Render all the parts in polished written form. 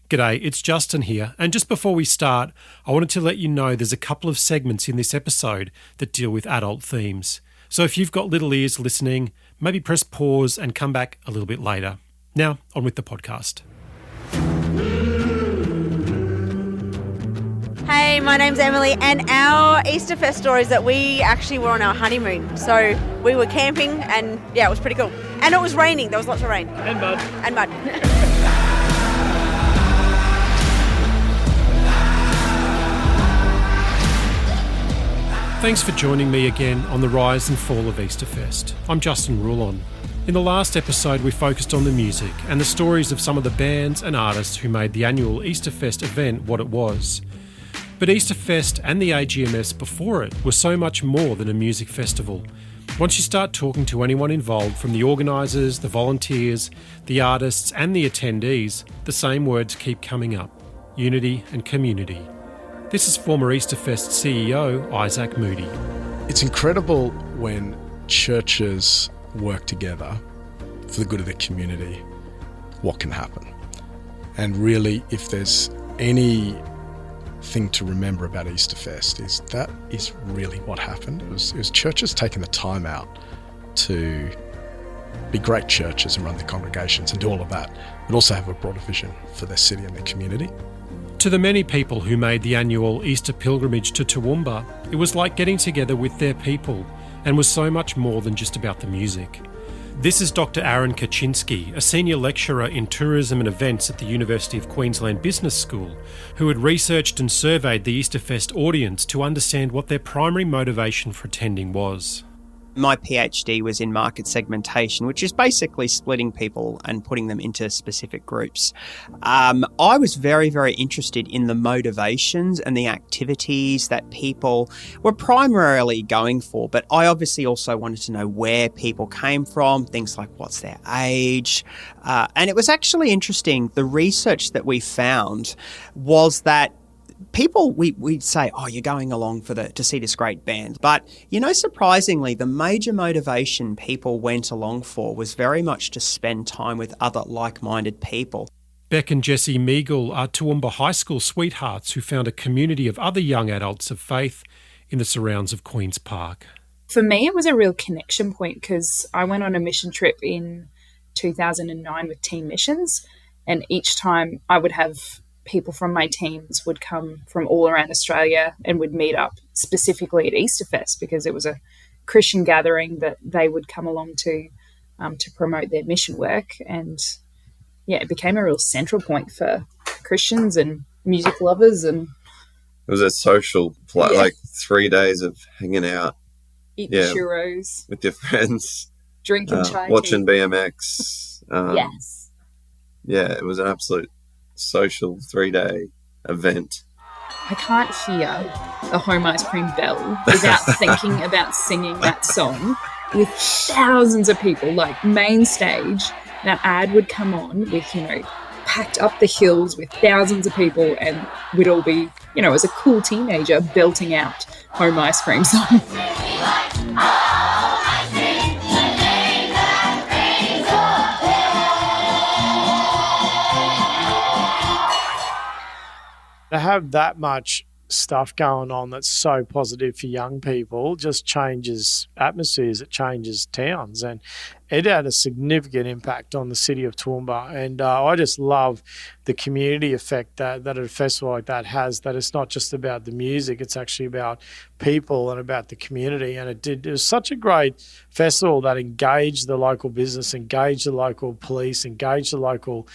G'day, it's Justin here, and just before we start, I wanted to let you know there's a couple of segments in this episode that deal with adult themes. So if you've got little ears listening, maybe press pause and come back a little bit later. Now, on with the podcast. Hey, my name's Emily, and our Easterfest story is that we actually were on our honeymoon. So we were camping, and yeah, it was pretty cool. And it was raining, there was lots of rain. And mud. And mud. Thanks for joining me again on the Rise and Fall of Easterfest. I'm Justin Rouillon. In the last episode, we focused on the music and the stories of some of the bands and artists who made the annual Easterfest event what it was. But Easterfest and the AGMFs before it were so much more than a music festival. Once you start talking to anyone involved, from the organisers, the volunteers, the artists and the attendees, the same words keep coming up: unity and community. This is former Easterfest CEO Isaac Moody. It's incredible when churches work together for the good of the community, what can happen. And really, if there's any thing to remember about Easterfest, is that is really what happened. It was churches taking the time out to be great churches and run their congregations and do all of that, but also have a broader vision for their city and their community. To the many people who made the annual Easter pilgrimage to Toowoomba, it was like getting together with their people and was so much more than just about the music. This is Dr. Aaron Kaczynski, a senior lecturer in tourism and events at the University of Queensland Business School, who had researched and surveyed the Easterfest audience to understand what their primary motivation for attending was. My PhD was in market segmentation, which is basically splitting people and putting them into specific groups. I was very, very interested in the motivations and the activities that people were primarily going for, but I obviously also wanted to know where people came from, things like what's their age. And it was actually interesting. The research that we found was that people, we'd say, oh, you're going along to see this great band. But, surprisingly, the major motivation people went along for was very much to spend time with other like-minded people. Beck and Jessie Meagle are Toowoomba High School sweethearts who found a community of other young adults of faith in the surrounds of Queen's Park. For me, it was a real connection point because I went on a mission trip in 2009 with Team Missions, and each time I would have people from my teams would come from all around Australia and would meet up specifically at Easterfest because it was a Christian gathering that they would come along to promote their mission work. And yeah, it became a real central point for Christians and music lovers. And it was a social, like 3 days of hanging out. Eating churros. With your friends. Drinking chai. Watching BMX. Yes. Yeah, it was an absolute social 3-day event. I can't hear the home ice cream bell without thinking about singing that song with thousands of people, like main stage. That ad would come on with, packed up the hills with thousands of people, and we'd all be, as a cool teenager belting out home ice cream songs. To have that much stuff going on that's so positive for young people just changes atmospheres, it changes towns, and it had a significant impact on the city of Toowoomba. And I just love the community effect that a festival like that has, that it's not just about the music, it's actually about people and about the community. And it was such a great festival that engaged the local business, engaged the local police, engaged the local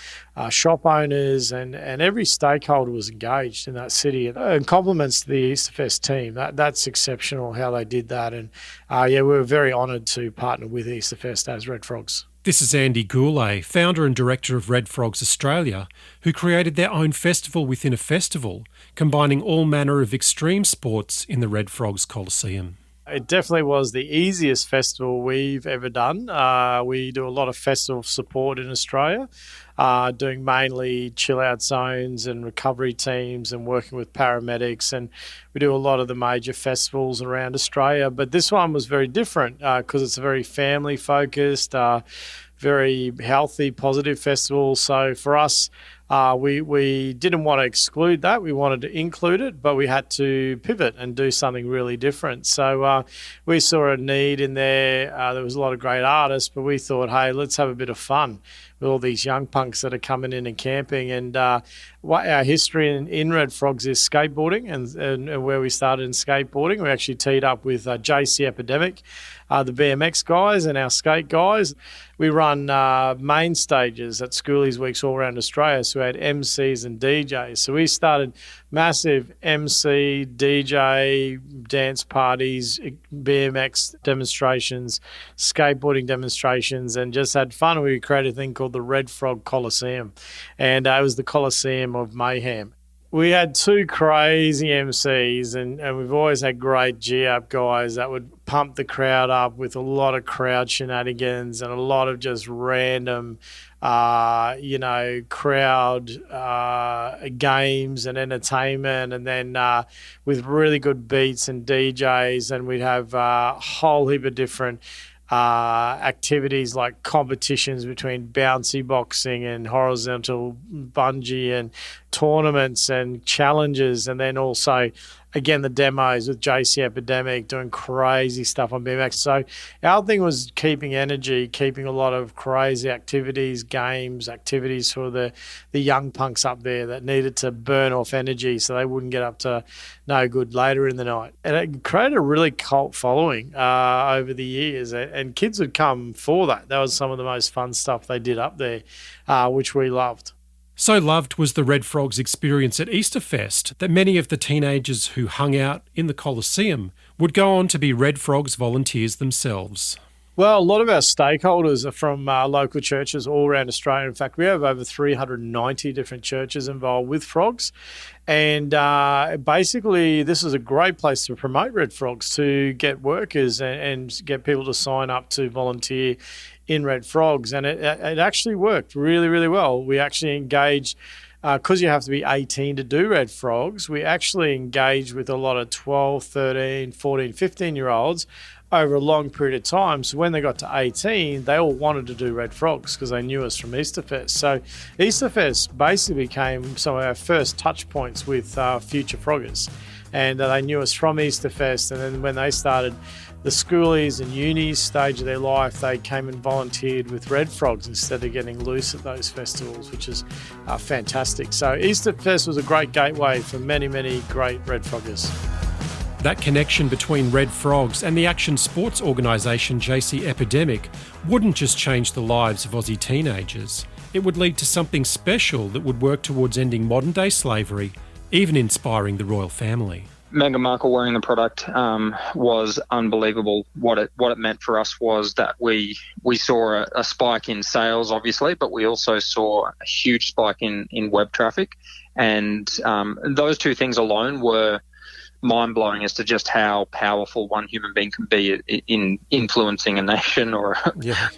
shop owners, and every stakeholder was engaged in that city. And compliments to the Easterfest team. That's exceptional how they did that. And we were very honoured to partner with Easterfest as Red Frogs. This is Andy Goulet, founder and director of Red Frogs Australia, who created their own festival within a festival, combining all manner of extreme sports in the Red Frogs Coliseum. It definitely was the easiest festival we've ever done. We do a lot of festival support in Australia, doing mainly chill-out zones and recovery teams and working with paramedics. And we do a lot of the major festivals around Australia. But this one was very different because it's a very family-focused, very healthy, positive festival. So for us, we didn't want to exclude that. We wanted to include it, but we had to pivot and do something really different. So we saw a need in there. There was a lot of great artists, but we thought, hey, let's have a bit of fun with all these young punks that are coming in and camping. And what our history in Red Frogs is skateboarding, and where we started in skateboarding. We actually teed up with JC Epidemic, the BMX guys and our skate guys. We run main stages at Schoolies Weeks all around Australia, so we had MCs and DJs. So we started massive MC, DJ, dance parties, BMX demonstrations, skateboarding demonstrations, and just had fun. We created a thing called the Red Frog Coliseum, and it was the Coliseum of Mayhem. We had two crazy MCs, and we've always had great G-Up guys that would pump the crowd up with a lot of crowd shenanigans and a lot of just random, crowd games and entertainment, and then with really good beats and DJs, and we'd have a whole heap of different activities like competitions between bouncy boxing and horizontal bungee and tournaments and challenges, and then also again the demos with JC Epidemic doing crazy stuff on BMX. So our thing was keeping energy, keeping a lot of crazy activities, games, activities for the young punks up there that needed to burn off energy so they wouldn't get up to no good later in the night. And it created a really cult following over the years, and kids would come for that. That was some of the most fun stuff they did up there, which we loved. So loved was the Red Frogs experience at Easterfest that many of the teenagers who hung out in the Coliseum would go on to be Red Frogs volunteers themselves. Well, a lot of our stakeholders are from local churches all around Australia. In fact, we have over 390 different churches involved with frogs. And basically, this is a great place to promote Red Frogs, to get workers and get people to sign up to volunteer in Red Frogs. And it actually worked really, really well. We actually engaged, because you have to be 18 to do Red Frogs, we actually engaged with a lot of 12, 13, 14, 15-year-olds over a long period of time. So when they got to 18, they all wanted to do Red Frogs because they knew us from Easterfest. So Easterfest basically became some of our first touch points with future froggers. And they knew us from Easterfest. And then when they started the schoolies and unis stage of their life, they came and volunteered with Red Frogs instead of getting loose at those festivals, which is fantastic. So Easterfest was a great gateway for many, many great Red Froggers. That connection between Red Frogs and the action sports organisation JC Epidemic wouldn't just change the lives of Aussie teenagers. It would lead to something special that would work towards ending modern-day slavery, even inspiring the royal family. Meghan Markle wearing the product was unbelievable. What it meant for us was that we saw a spike in sales, obviously, but we also saw a huge spike in web traffic. And those two things alone were mind-blowing as to just how powerful one human being can be in influencing a nation or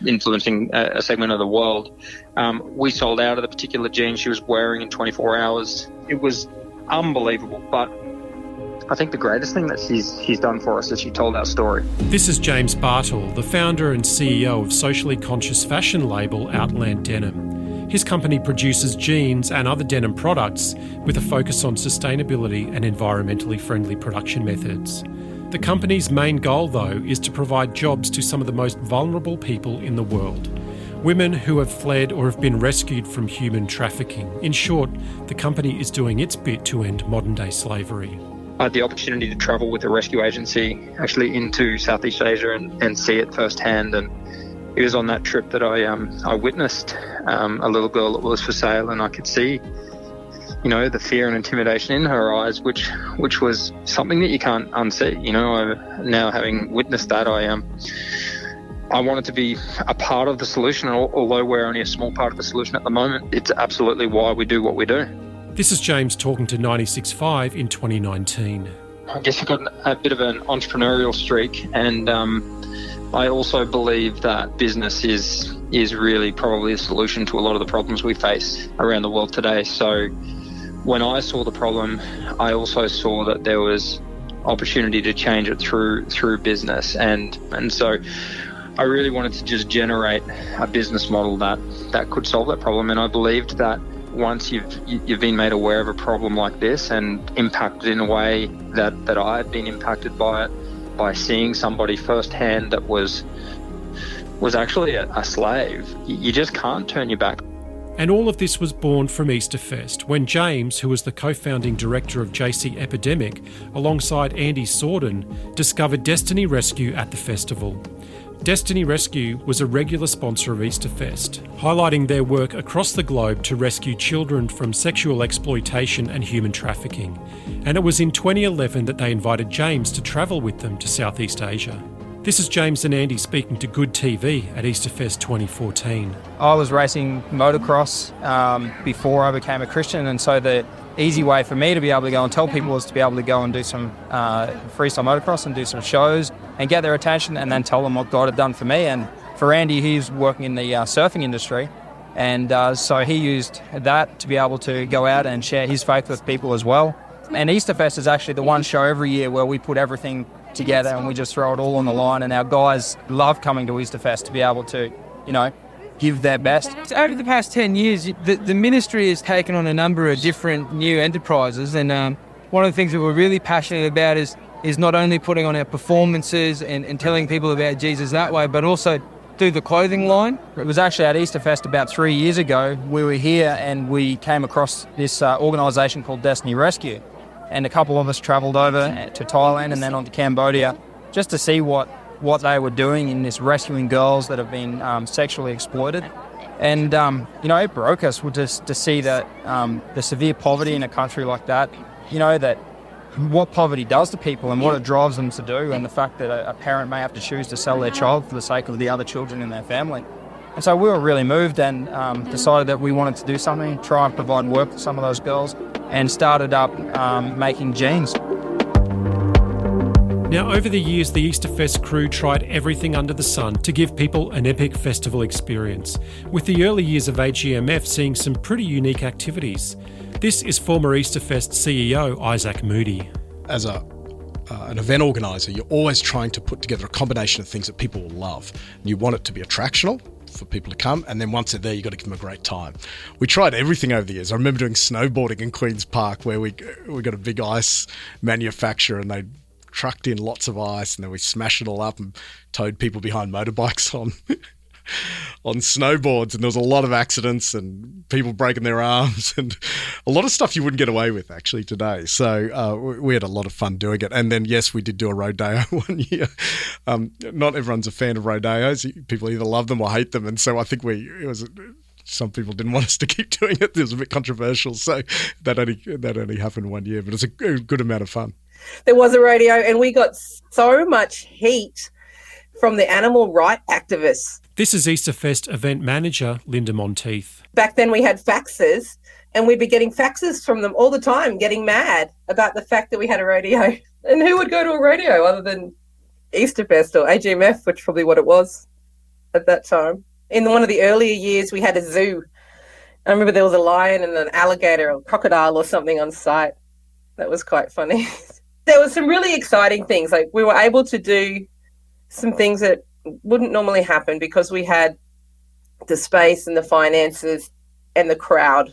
influencing a segment of the world. We sold out of the particular jeans she was wearing in 24 hours. It was unbelievable, but I think the greatest thing that she's done for us is she told our story. This is James Bartle, the founder and CEO of socially conscious fashion label Outland Denim. His company produces jeans and other denim products with a focus on sustainability and environmentally friendly production methods. The company's main goal, though, is to provide jobs to some of the most vulnerable people in the world. Women who have fled or have been rescued from human trafficking. In short, the company is doing its bit to end modern-day slavery. I had the opportunity to travel with a rescue agency actually into Southeast Asia and see it firsthand, and it was on that trip that I witnessed a little girl that was for sale, and I could see, the fear and intimidation in her eyes, which was something that you can't unsee. Now having witnessed that, I wanted to be a part of the solution, although we're only a small part of the solution at the moment. It's absolutely why we do what we do. This is James talking to 96.5 in 2019. I guess I've got a bit of an entrepreneurial streak, and I also believe that business is really probably a solution to a lot of the problems we face around the world today. So when I saw the problem, I also saw that there was opportunity to change it through business, and so I really wanted to just generate a business model that could solve that problem. And I believed that once you've been made aware of a problem like this and impacted in a way that I had been impacted by it, by seeing somebody firsthand that was actually a slave, you just can't turn your back. And all of this was born from Easterfest, when James, who was the co-founding director of JC Epidemic, alongside Andy Sorden, discovered Destiny Rescue at the festival. Destiny Rescue was a regular sponsor of Easterfest, highlighting their work across the globe to rescue children from sexual exploitation and human trafficking. And it was in 2011 that they invited James to travel with them to Southeast Asia. This is James and Andy speaking to Good TV at Easterfest 2014. I was racing motocross before I became a Christian, and so the easy way for me to be able to go and tell people was to be able to go and do some freestyle motocross and do some shows and get their attention and then tell them what God had done for me. And for Andy, he's working in the surfing industry, and so he used that to be able to go out and share his faith with people as well. And Easterfest is actually the one show every year where we put everything together and we just throw it all on the line, and our guys love coming to Easterfest to be able to, give their best. Over the past 10 years, the ministry has taken on a number of different new enterprises, and one of the things that we're really passionate about is not only putting on our performances and telling people about Jesus that way, but also through the clothing line. It was actually at Easterfest about 3 years ago. We were here and we came across this organisation called Destiny Rescue. And a couple of us travelled over to Thailand and then on to Cambodia just to see what they were doing in this rescuing girls that have been sexually exploited. And, it broke us just to see that the severe poverty in a country like that, that what poverty does to people and what it drives them to do, and the fact that a parent may have to choose to sell their child for the sake of the other children in their family. And so we were really moved and decided that we wanted to do something, try and provide work for some of those girls, and started up making jeans. Now, over the years, the Easterfest crew tried everything under the sun to give people an epic festival experience, with the early years of AGMF seeing some pretty unique activities. This is former Easterfest CEO Isaac Moody. As an event organiser, you're always trying to put together a combination of things that people will love. You want it to be attractional for people to come, and then once they're there, you've got to give them a great time. We tried everything over the years. I remember doing snowboarding in Queen's Park, where we got a big ice manufacturer, and they trucked in lots of ice, and then we smashed it all up and towed people behind motorbikes on snowboards, and there was a lot of accidents and people breaking their arms and a lot of stuff you wouldn't get away with actually today. So we had a lot of fun doing it. And then, yes, we did do a rodeo one year. Not everyone's a fan of rodeos. People either love them or hate them. And so I think some people didn't want us to keep doing it. It was a bit controversial. So that only happened one year, but it was a good amount of fun. There was a rodeo and we got so much heat from the animal rights activists. This is Easterfest event manager Linda Monteith. Back then we had faxes, and we'd be getting faxes from them all the time, getting mad about the fact that we had a rodeo. And who would go to a rodeo other than Easterfest or AGMF, which is probably what it was at that time. In one of the earlier years, we had a zoo. I remember there was a lion and an alligator or crocodile or something on site. That was quite funny. There was some really exciting things. Like, we were able to do some things that wouldn't normally happen because we had the space and the finances and the crowd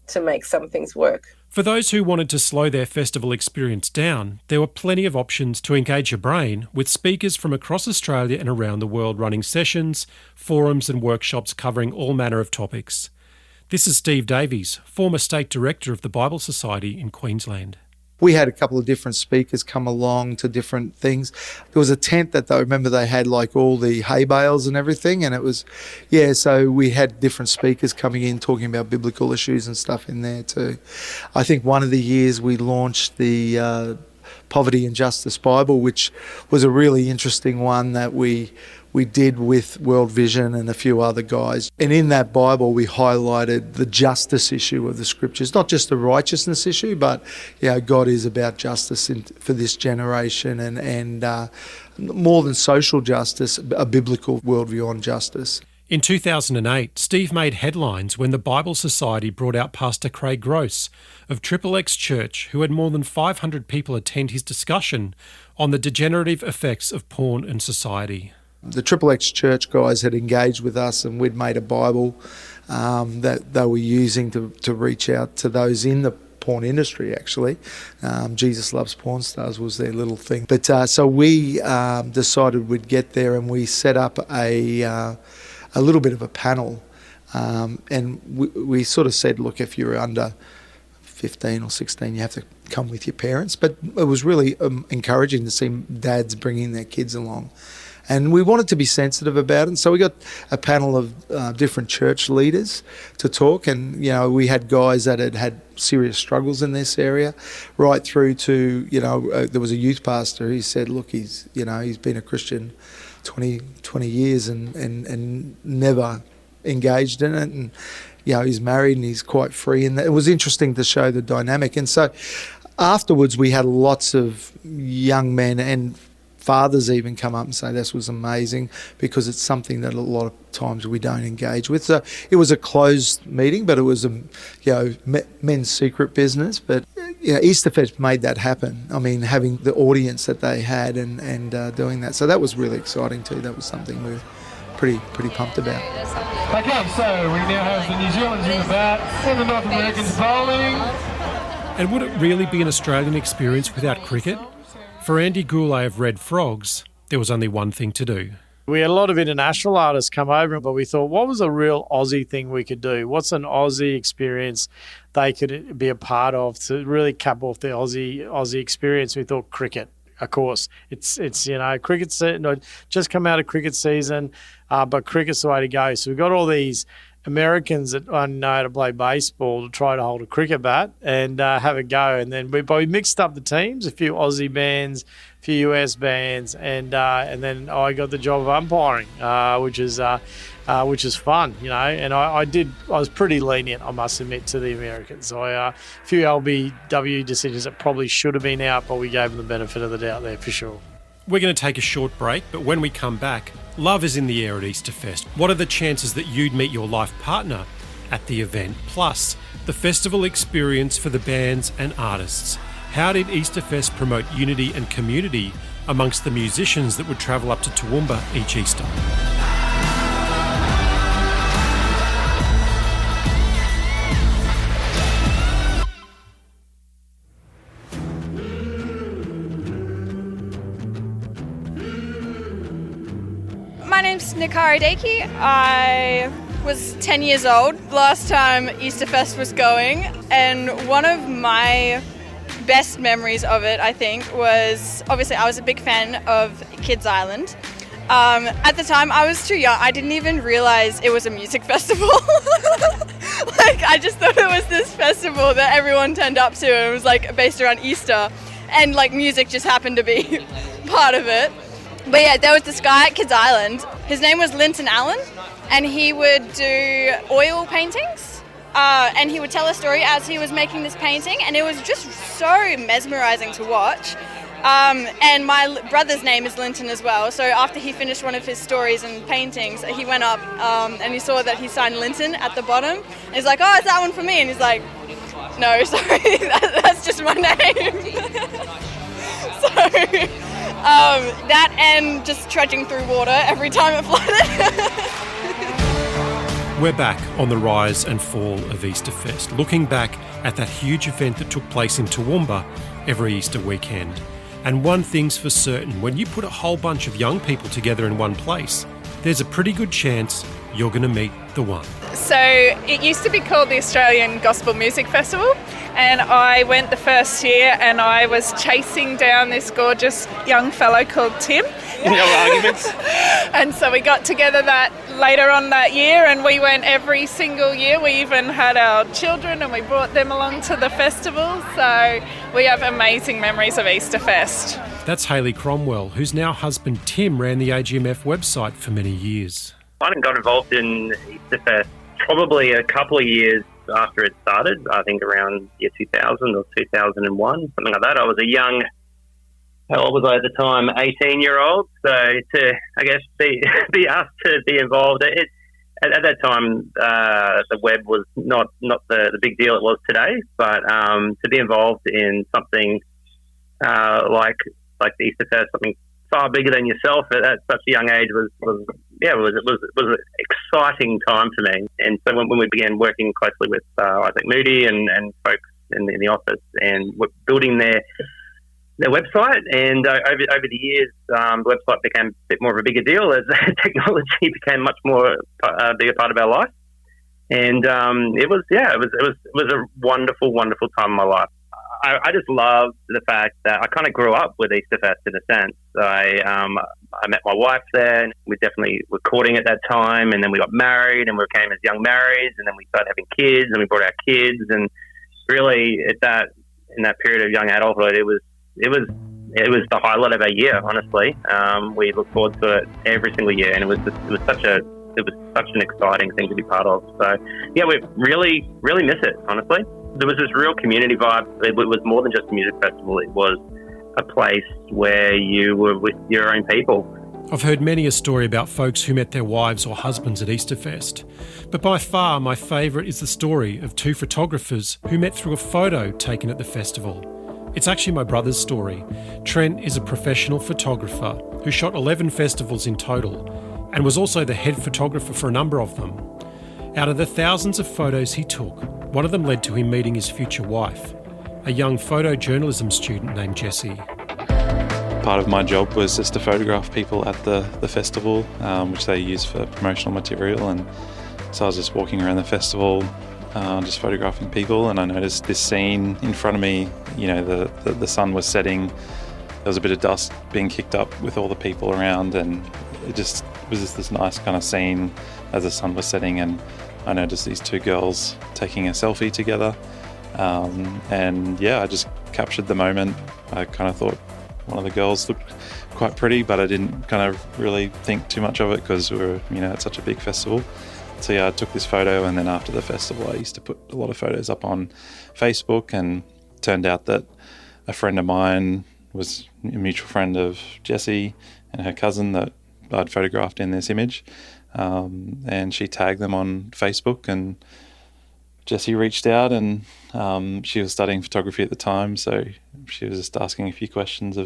to make some things work. For those who wanted to slow their festival experience down, there were plenty of options to engage your brain, with speakers from across Australia and around the world running sessions, forums and workshops covering all manner of topics. This is Steve Davies, former State Director of the Bible Society in Queensland. We had a couple of different speakers come along to different things. There was a tent that I remember they had like all the hay bales and everything, and it was, so we had different speakers coming in talking about biblical issues and stuff in there too. I think one of the years we launched the Poverty and Justice Bible, which was a really interesting one that we did with World Vision and a few other guys. And in that Bible, we highlighted the justice issue of the scriptures, not just the righteousness issue, but God is about justice for this generation and more than social justice, a biblical worldview on justice. In 2008, Steve made headlines when the Bible Society brought out Pastor Craig Gross of XXX Church, who had more than 500 people attend his discussion on the degenerative effects of porn in society. The XXX Church guys had engaged with us and we'd made a Bible that they were using to reach out to those in the porn industry, actually. Jesus Loves Porn Stars was their little thing. But so we decided we'd get there, and we set up a little bit of a panel. And we sort of said, look, if you're under 15 or 16, you have to come with your parents. But it was really encouraging to see dads bringing their kids along. And we wanted to be sensitive about it. And so we got a panel of different church leaders to talk. And, you know, we had guys that had had serious struggles in this area, right through to, you know, there was a youth pastor who said, look, he's been a Christian 20 years and never engaged in it. And, you know, he's married and he's quite free. And it was interesting to show the dynamic. And so afterwards we had lots of young men and fathers even come up and say this was amazing, because it's something that a lot of times we don't engage with. So it was a closed meeting, but it was men's secret business. But Easterfest made that happen. I mean, having the audience that they had and doing that. So that was really exciting too. That was something we were pretty pumped about. Okay, so we now have the New Zealanders in the bat and the North Americans bowling. And would it really be an Australian experience without cricket? For Andy Goulet of Red Frogs, there was only one thing to do. We had a lot of international artists come over, but we thought, what was a real Aussie thing we could do? What's an Aussie experience they could be a part of to really cap off the Aussie experience? We thought cricket. Of course, it's cricket just come out of cricket season, but cricket's the way to go. So we've got all these Americans that know how to play baseball to try to hold a cricket bat and have a go. And then we mixed up the teams, a few Aussie bands, a few US bands, and then I got the job of umpiring, which is fun, you know. And I was pretty lenient, I must admit, to the Americans. So a few LBW decisions that probably should have been out, but we gave them the benefit of the doubt there for sure. We're going to take a short break, but when we come back, love is in the air at Easterfest. What are the chances that you'd meet your life partner at the event? Plus, the festival experience for the bands and artists. How did Easterfest promote unity and community amongst the musicians that would travel up to Toowoomba each Easter? My name's Nikara Daki. I was 10 years old last time Easterfest was going, and one of my best memories of it, I think, was obviously I was a big fan of Kids Island. At the time, I was too young. I didn't even realize it was a music festival. I just thought it was this festival that everyone turned up to, and it was based around Easter, and music just happened to be part of it. But yeah, there was this guy at Kids Island. His name was Linton Allen, and he would do oil paintings. And he would tell a story as he was making this painting, and it was just so mesmerizing to watch. And my brother's name is Linton as well. So after he finished one of his stories and paintings, he went up and he saw that he signed Linton at the bottom. And he's like, "Oh, is that one for me?" And he's like, "No, sorry, that's just my name." So that and just trudging through water every time it flooded. We're back on the Rise and Fall of Easterfest, looking back at that huge event that took place in Toowoomba every Easter weekend. And one thing's for certain, when you put a whole bunch of young people together in one place, there's a pretty good chance you're going to meet the one. So it used to be called the Australian Gospel Music Festival, and I went the first year and I was chasing down this gorgeous young fellow called Tim. No arguments. And so we got together that later on that year, and we went every single year. We even had our children and we brought them along to the festival. So we have amazing memories of Easterfest. That's Hayley Cromwell, whose now husband Tim ran the AGMF website for many years. I got involved in Easterfest probably a couple of years after it started. I think around year 2000 or 2001, something like that. I was a young, how old was I at the time? 18-year-old. So to, I guess, be asked to be involved, at that time the web was not the big deal it was today. But to be involved in something like the Easterfest, something far bigger than yourself at such a young age was an exciting time for me. And so when we began working closely with Isaac Moody and folks in the office, and we're building their website, and over the years, the website became a bit more of a bigger deal as technology became much more a bigger part of our life. And it was a wonderful, wonderful time in my life. I just loved the fact that I kind of grew up with Easterfest in a sense. I met my wife there, and we definitely were courting at that time, and then we got married, and we came as young marrieds, and then we started having kids, and we brought our kids, and really in that period of young adulthood, it was the highlight of our year. Honestly, we looked forward to it every single year, and it was such an exciting thing to be part of. So yeah, we really, really miss it. Honestly, there was this real community vibe. It was more than just a music festival. It was a place where you were with your own people. I've heard many a story about folks who met their wives or husbands at Easterfest, but by far my favourite is the story of two photographers who met through a photo taken at the festival. It's actually my brother's story. Trent is a professional photographer who shot 11 festivals in total and was also the head photographer for a number of them. Out of the thousands of photos he took, one of them led to him meeting his future wife, a young photojournalism student named Jessie. Part of my job was just to photograph people at the festival, which they use for promotional material. And so I was just walking around the festival, just photographing people, and I noticed this scene in front of me. You know, the sun was setting. There was a bit of dust being kicked up with all the people around, and it just was just this nice kind of scene as the sun was setting. And I noticed these two girls taking a selfie together, and yeah, I just captured the moment. I kind of thought one of the girls looked quite pretty, but I didn't kind of really think too much of it because we were, at such a big festival. So yeah, I took this photo, and then after the festival, I used to put a lot of photos up on Facebook, and it turned out that a friend of mine was a mutual friend of Jessie and her cousin that I'd photographed in this image, and she tagged them on Facebook, and Jessie reached out, and she was studying photography at the time, so she was just asking a few questions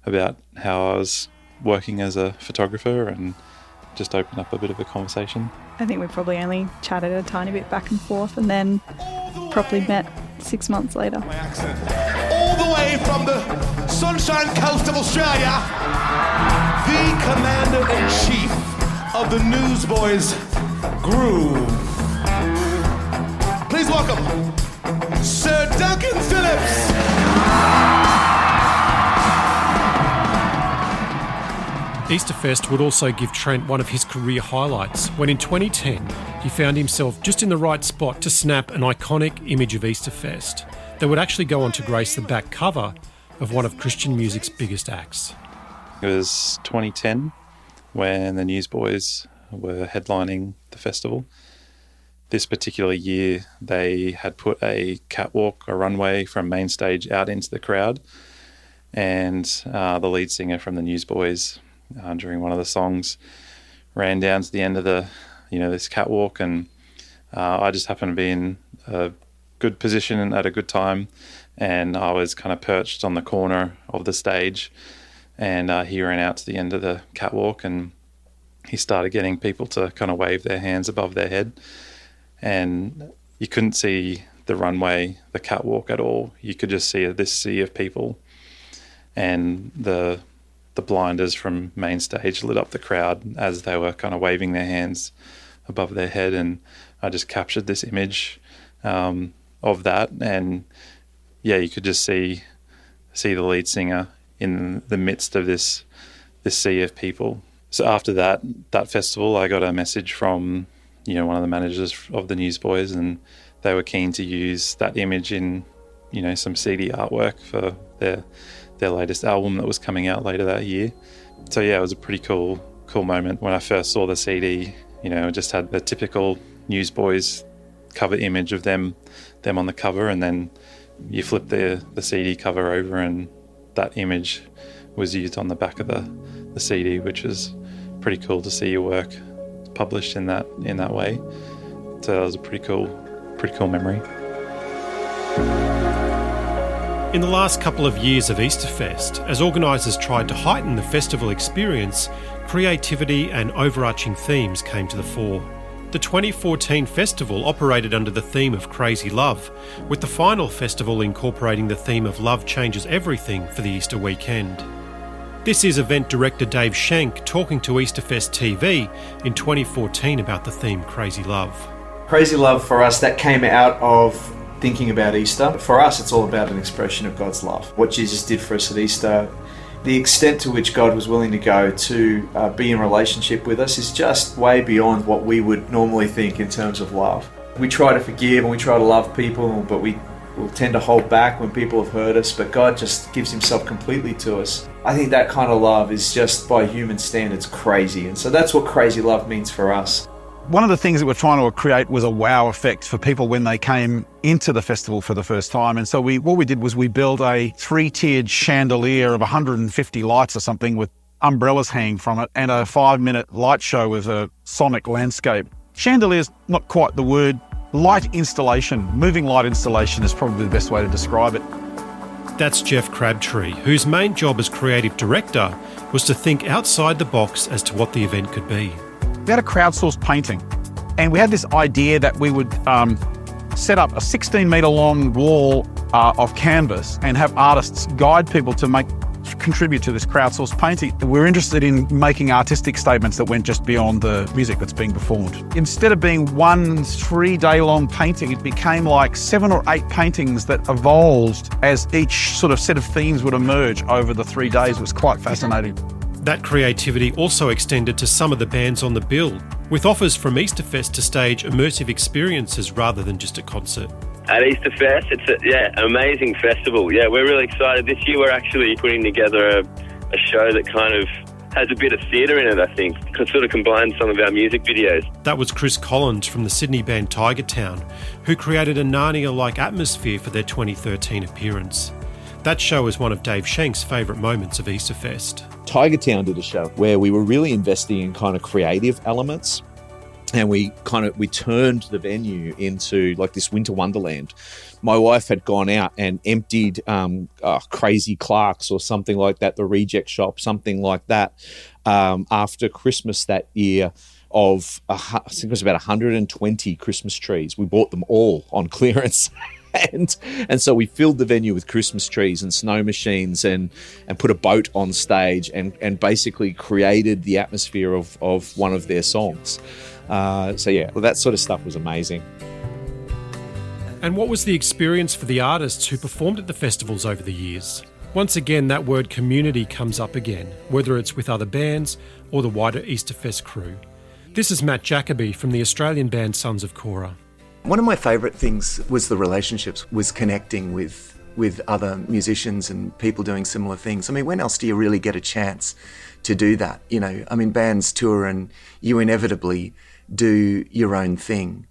about how I was working as a photographer, and just opened up a bit of a conversation. I think we probably only chatted a tiny bit back and forth, and then properly met 6 months later. All the way from the Sunshine Coast of Australia, the Commander-in-Chief of the Newsboys Groove. Please welcome Sir Duncan Phillips. Easterfest would also give Trent one of his career highlights when in 2010 he found himself just in the right spot to snap an iconic image of Easterfest that would actually go on to grace the back cover of one of Christian music's biggest acts. It was 2010 when the Newsboys were headlining the festival. This particular year, they had put a catwalk, a runway from main stage out into the crowd, and the lead singer from the Newsboys, during one of the songs, ran down to the end of this catwalk, and I just happened to be in a good position and at a good time, and I was kind of perched on the corner of the stage, and he ran out to the end of the catwalk, and he started getting people to kind of wave their hands above their head. And you couldn't see the runway, the catwalk at all. You could just see this sea of people, and the blinders from main stage lit up the crowd as they were kind of waving their hands above their head. And I just captured this image of that, and yeah, you could just see the lead singer in the midst of this sea of people. So after that festival, I got a message from one of the managers of the Newsboys, and they were keen to use that image in, some CD artwork for their latest album that was coming out later that year. So yeah, it was a pretty cool moment. When I first saw the CD, it just had the typical Newsboys cover image of them on the cover, and then you flip the CD cover over, and that image was used on the back of the CD, which was pretty cool to see your work published in that way. So that was a pretty cool memory. In the last couple of years of Easterfest, as organisers tried to heighten the festival experience, creativity and overarching themes came to the fore. The 2014 festival operated under the theme of Crazy Love, with the final festival incorporating the theme of Love Changes Everything for the Easter weekend. This is event director Dave Schenk talking to Easterfest TV in 2014 about the theme Crazy Love. Crazy Love for us, that came out of thinking about Easter. For us, it's all about an expression of God's love. What Jesus did for us at Easter, the extent to which God was willing to go to be in relationship with us is just way beyond what we would normally think in terms of love. We try to forgive and we try to love people, but we will tend to hold back when people have hurt us, but God just gives himself completely to us. I think that kind of love is just, by human standards, crazy. And so that's what crazy love means for us. One of the things that we're trying to create was a wow effect for people when they came into the festival for the first time. And so what we did was we built a 3-tiered chandelier of 150 lights or something with umbrellas hanging from it and a 5-minute light show with a sonic landscape. Chandelier's not quite the word. Light installation, moving light installation is probably the best way to describe it. That's Jeff Crabtree, whose main job as creative director was to think outside the box as to what the event could be. We had a crowdsourced painting, and we had this idea that we would set up a 16-metre long wall of canvas and have artists guide people to contribute to this crowdsourced painting. We're interested in making artistic statements that went just beyond the music that's being performed. Instead of being one 3-day-long painting, it became like 7 or 8 paintings that evolved as each sort of set of themes would emerge over the 3 days. It was quite fascinating. That creativity also extended to some of the bands on the bill, with offers from Easterfest to stage immersive experiences rather than just a concert. At Easterfest, it's an amazing festival. Yeah, we're really excited. This year we're actually putting together a show that kind of has a bit of theatre in it, I think. It sort of combines some of our music videos. That was Chris Collins from the Sydney band Tiger Town, who created a Narnia-like atmosphere for their 2013 appearance. That show is one of Dave Schenk's favourite moments of Easterfest. Tiger Town did a show where we were really investing in kind of creative elements, and we turned the venue into like this winter wonderland. My wife had gone out and emptied Crazy Clark's or something like that, the reject shop, something like that, after Christmas that year. I think it was about 120 Christmas trees. We bought them all on clearance. And so we filled the venue with Christmas trees and snow machines and put a boat on stage and basically created the atmosphere of one of their songs. That sort of stuff was amazing. And what was the experience for the artists who performed at the festivals over the years? Once again, that word community comes up again, whether it's with other bands or the wider Easterfest crew. This is Matt Jacoby from the Australian band Sons of Korah. One of my favourite things was the relationships, was connecting with other musicians and people doing similar things. I mean, when else do you really get a chance to do that? You know, I mean, bands tour and you inevitably do your own thing.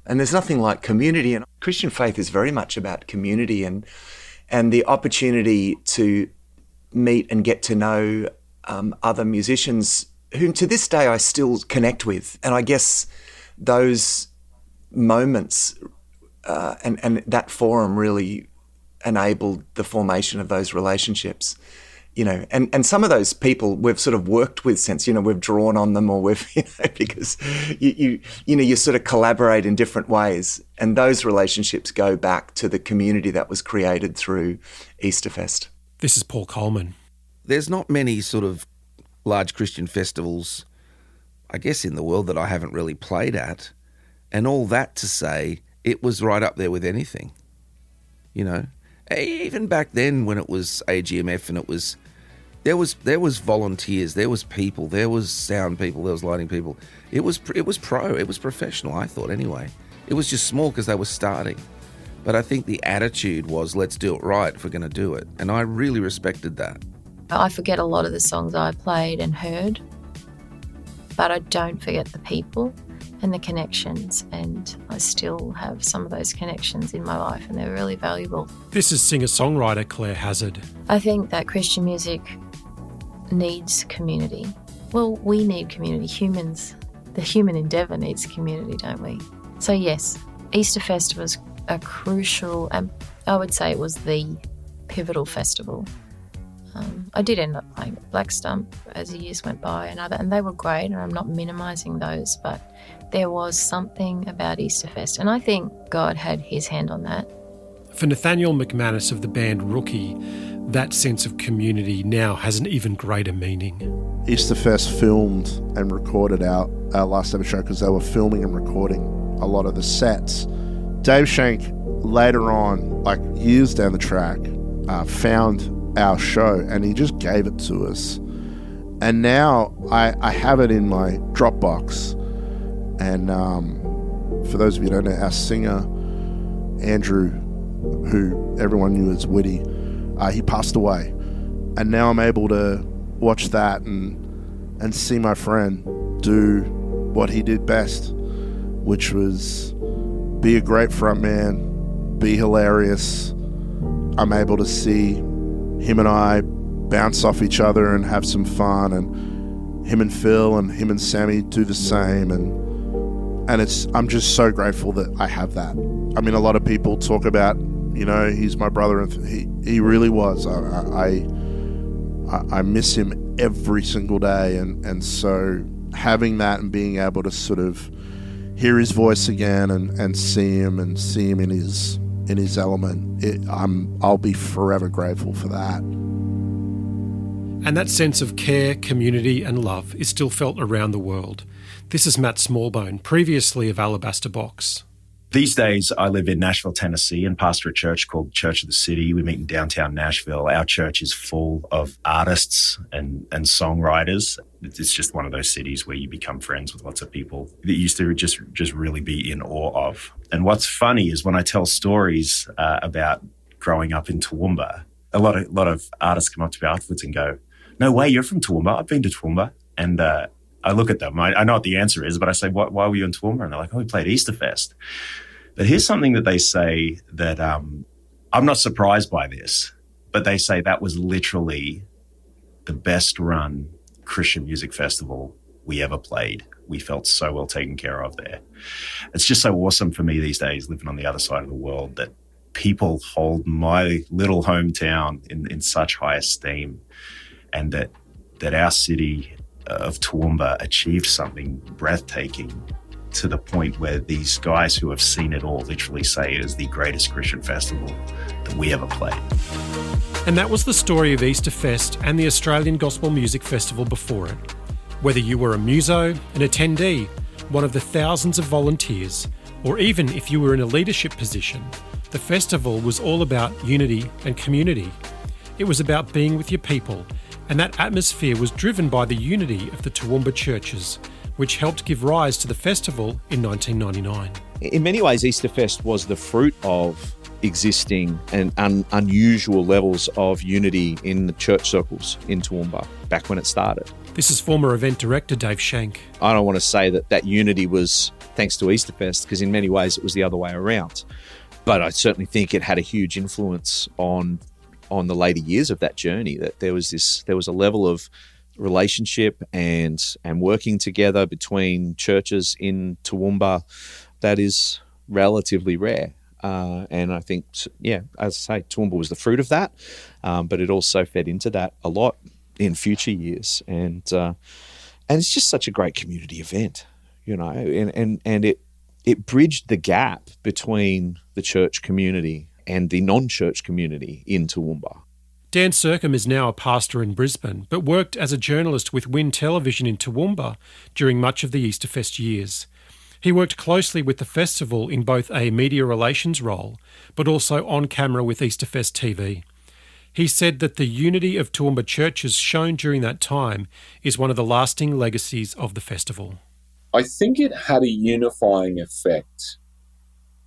And there's nothing like community. And Christian faith is very much about community and the opportunity to meet and get to know other musicians whom to this day I still connect with. And I guess those moments and that forum really enabled the formation of those relationships, you know, and some of those people we've sort of worked with since, you know, we've drawn on them or we've, you know, because you sort of collaborate in different ways, and those relationships go back to the community that was created through Easterfest. This is Paul Coleman. There's not many sort of large Christian festivals, I guess, in the world that I haven't really played at. And all that to say, it was right up there with anything, you know. Even back then when it was AGMF and there was volunteers, there was people, there was sound people, there was lighting people. It was professional, I thought anyway. It was just small because they were starting. But I think the attitude was, let's do it right if we're going to do it. And I really respected that. I forget a lot of the songs I played and heard, but I don't forget the people and the connections, and I still have some of those connections in my life, and they're really valuable. This is singer-songwriter Claire Hazard. I think that Christian music needs community. Well, we need community. Humans, the human endeavour needs community, don't we? So yes, Easterfest was a crucial, I would say it was the pivotal festival. I did end up playing at Black Stump as the years went by and they were great, and I'm not minimising those, but there was something about Easterfest, and I think God had his hand on that. For Nathaniel McManus of the band Rookie, that sense of community now has an even greater meaning. Easterfest filmed and recorded our last ever show because they were filming and recording a lot of the sets. Dave Shank later on, like years down the track, found our show and he just gave it to us. And now I have it in my Dropbox. And for those of you who don't know, our singer, Andrew, who everyone knew as Witty, he passed away. And now I'm able to watch that and see my friend do what he did best, which was be a great frontman, be hilarious. I'm able to see him and I bounce off each other and have some fun, and him and Phil and him and Sammy do the same, and I'm just so grateful that I have that. I mean, a lot of people talk about, you know, he's my brother, and he really was. I miss him every single day, and so having that and being able to sort of hear his voice again and see him in his element, I'll be forever grateful for that. And that sense of care, community and love is still felt around the world. This is Matt Smallbone, previously of Alabaster Box. These days, I live in Nashville, Tennessee, and pastor a church called Church of the City. We meet in downtown Nashville. Our church is full of artists and songwriters. It's just one of those cities where you become friends with lots of people that you used to just really be in awe of. And what's funny is when I tell stories about growing up in Toowoomba, a lot of artists come up to me afterwards and go, "No way, you're from Toowoomba. I've been to Toowoomba." And I look at them. I know what the answer is, but I say, why were you in Toowoomba? And they're like, "Oh, we played Easterfest." But here's something that they say that I'm not surprised by this, but they say that was literally the best run Christian music festival we ever played. We felt so well taken care of there. It's just so awesome for me these days, living on the other side of the world, that people hold my little hometown in such high esteem, and that our city of Toowoomba achieved something breathtaking to the point where these guys who have seen it all literally say it is the greatest Christian festival that we ever played. And that was the story of Easterfest and the Australian Gospel Music Festival before it. Whether you were a muso, an attendee, one of the thousands of volunteers, or even if you were in a leadership position, the festival was all about unity and community. It was about being with your people, and that atmosphere was driven by the unity of the Toowoomba churches, which helped give rise to the festival in 1999. In many ways, Easterfest was the fruit of existing and unusual levels of unity in the church circles in Toowoomba back when it started. This is former event director Dave Shank. I don't want to say that unity was thanks to Easterfest, because in many ways it was the other way around. But I certainly think it had a huge influence on the later years of that journey, that there was a level of relationship and working together between churches in Toowoomba that is relatively rare. And I think, as I say, Toowoomba was the fruit of that, but it also fed into that a lot in future years. And it's just such a great community event, you know, and it bridged the gap between the church community and the non-church community in Toowoomba. Dan Sercombe is now a pastor in Brisbane, but worked as a journalist with Win Television in Toowoomba during much of the Easterfest years. He worked closely with the festival in both a media relations role, but also on camera with Easterfest TV. He said that the unity of Toowoomba churches shown during that time is one of the lasting legacies of the festival. I think it had a unifying effect.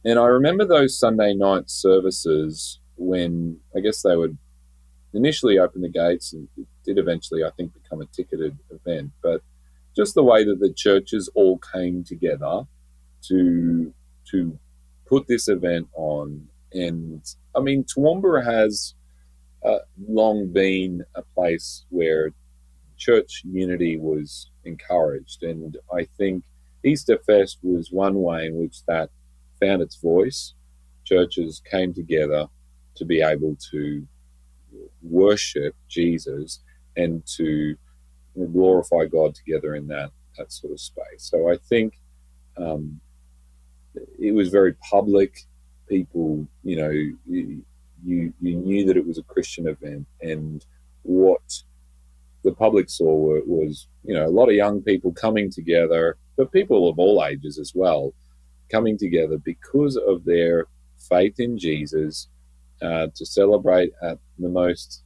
And I remember those Sunday night services when I guess they would initially open the gates, and it did eventually, I think, become a ticketed event. But just the way that the churches all came together to put this event on. And I mean, Toowoomba has long been a place where church unity was encouraged. And I think Easterfest was one way in which that found its voice. Churches came together to be able to worship Jesus and to glorify God together in that sort of space. So I think it was very public. People, you knew that it was a Christian event, and what the public saw was a lot of young people coming together, but people of all ages as well, coming together because of their faith in Jesus, to celebrate at the most,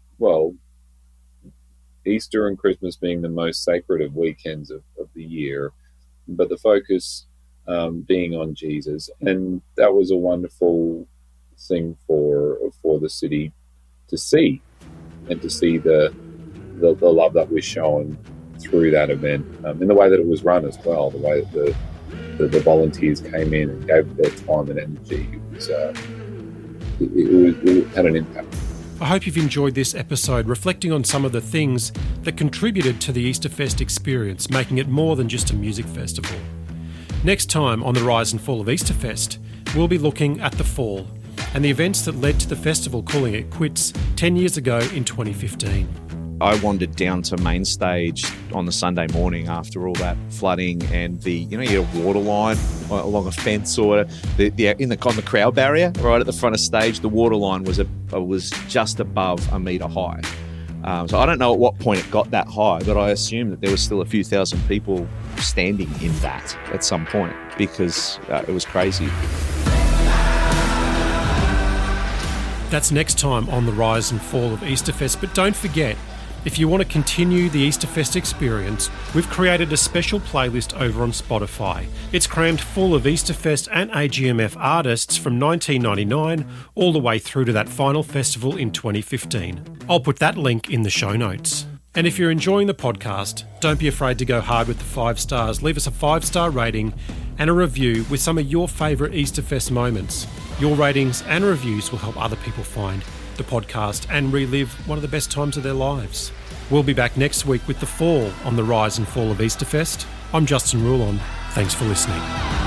Easter and Christmas being the most sacred of weekends of the year, but the focus being on Jesus. And that was a wonderful thing for the city to see, and to see the love that was shown through that event, in the way that it was run as well, the way that the volunteers came in and gave their time and energy. It had an impact. I hope you've enjoyed this episode reflecting on some of the things that contributed to the Easterfest experience, making it more than just a music festival. Next time on the Rise and Fall of Easterfest, we'll be looking at the fall and the events that led to the festival calling it quits 10 years ago in 2015. I wandered down to main stage on the Sunday morning after all that flooding, and you had a water line along a fence, or on the crowd barrier right at the front of stage. The water line was just above a metre high. So I don't know at what point it got that high, but I assume that there was still a few thousand people standing in that at some point, because it was crazy. That's next time on the Rise and Fall of Easterfest. But don't forget, if you want to continue the Easterfest experience, we've created a special playlist over on Spotify. It's crammed full of Easterfest and AGMF artists from 1999 all the way through to that final festival in 2015. I'll put that link in the show notes. And if you're enjoying the podcast, don't be afraid to go hard with the 5 stars. Leave us a 5-star rating and a review with some of your favourite Easterfest moments. Your ratings and reviews will help other people find the podcast and relive one of the best times of their lives. We'll be back next week with the fall on the Rise and Fall of Easterfest. I'm Justin Rouillon. Thanks for listening.